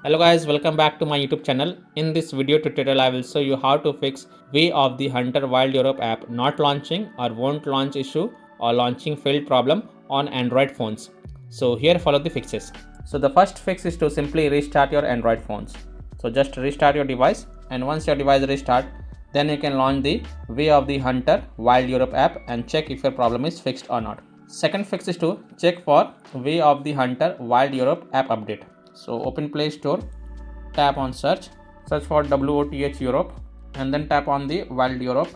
Hello guys, welcome back to my YouTube channel. In this video tutorial, I will show you how to fix Way of the Hunter Wild Europe app not launching or won't launch issue or launching failed problem on Android phones. So here follow the fixes. So the first fix is to simply restart your Android phones. So just restart your device, and once your device restart, then you can launch the Way of the Hunter Wild Europe app and check if your problem is fixed or not. Second fix is to check for Way of the Hunter Wild Europe app update. So open Play Store, tap on search for WOTH Europe, and then tap on the Wild Europe.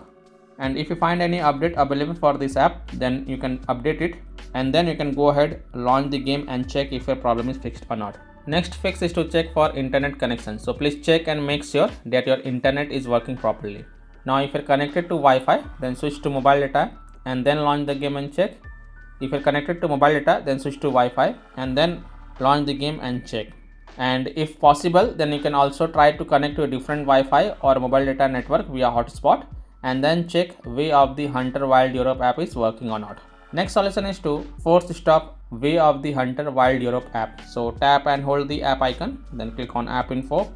And if you find any update available for this app, then you can update it, and then you can go ahead, launch the game and check if your problem is fixed or not. Next fix is to check for internet connection. So please check and make sure that your internet is working properly. Now if you're connected to Wi-Fi, then switch to mobile data and then launch the game and check. If you're connected to mobile data, then switch to Wi-Fi and then launch the game and check. And if possible, then you can also try to connect to a different Wi-Fi or mobile data network via hotspot and then check Way of the Hunter Wild Europe app is working or not. Next solution is to force stop Way of the Hunter Wild Europe app. So tap and hold the app icon, then click on app info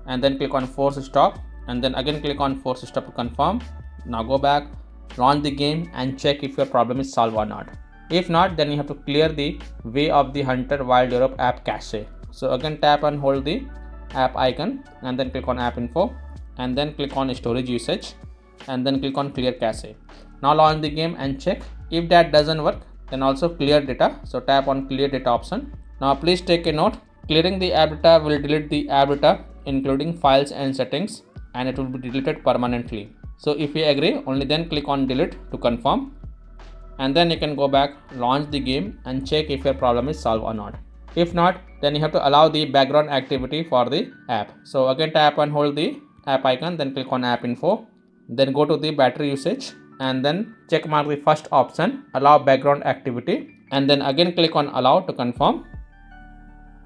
and then click on force stop, and then again click on force stop to confirm. Now go back, launch the game and check if your problem is solved or not. If not, then you have to clear the Way of the Hunter Wild Europe app cache. So again tap and hold the app icon and then click on app info and then click on storage usage and then click on clear cache. Now launch the game and check. If that doesn't work, then also clear data. So tap on clear data option. Now please take a note, clearing the app data will delete the app data including files and settings, and it will be deleted permanently. So if you agree, only then click on delete to confirm, and then you can go back, launch the game and check if your problem is solved or not. If not, then you have to allow the background activity for the app. So again tap and hold the app icon, then click on app info, then go to the battery usage and then check mark the first option, allow background activity, and then again click on allow to confirm,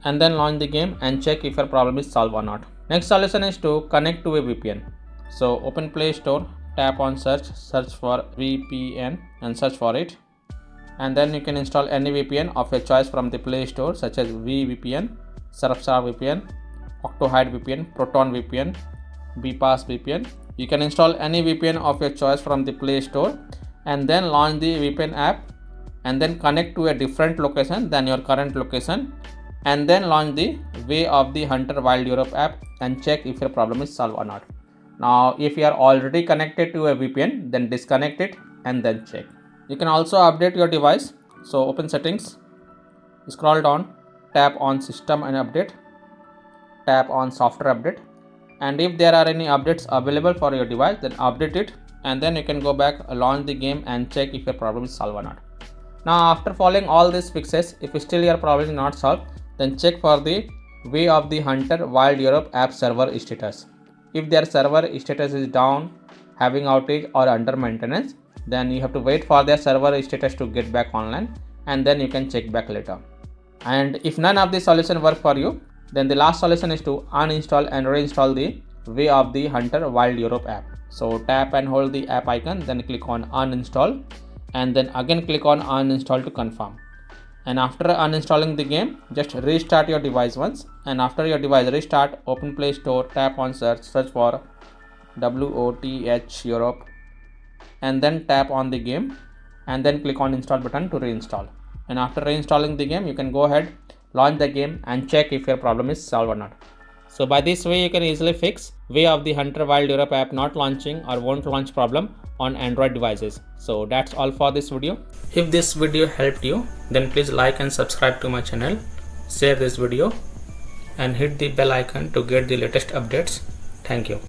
and then launch the game and check if your problem is solved or not. Next solution is to connect to a VPN. So open Play Store, tap on search for VPN and search for it, and then you can install any VPN of your choice from the Play Store, such as VPN, Surfshark VPN, Octohide VPN, Proton VPN, BPass VPN. You can install any VPN of your choice from the Play Store and then launch the VPN app and then connect to a different location than your current location, and then launch the Way of the Hunter Wild Europe app and check if your problem is solved or not. Now if you are already connected to a VPN, then disconnect it and then check. You can also update your device. So open settings, scroll down, tap on system and update, tap on software update, and if there are any updates available for your device, then update it, and then you can go back, launch the game and check if your problem is solved or not. Now after following all these fixes, if still your problem is not solved, then check for the Way of the Hunter Wild Europe app server status. If their server status is down, having outage or under maintenance, then you have to wait for their server status to get back online, and then you can check back later. And if none of these solutions work for you, then the last solution is to uninstall and reinstall the Way of the Hunter Wild Europe app. So tap and hold the app icon, then click on uninstall, and then again click on uninstall to confirm. And after uninstalling the game, just restart your device once, and after your device restart, open Play Store, tap on search for WOTH Europe, and then tap on the game and then click on install button to reinstall. And after reinstalling the game, you can go ahead, launch the game and check if your problem is solved or not. So by this way, you can easily fix Way of the Hunter Wild Europe app not launching or won't launch problem on Android devices. So that's all for this video. If this video helped you, then please like and subscribe to my channel, share this video and hit the bell icon to get the latest updates. Thank you.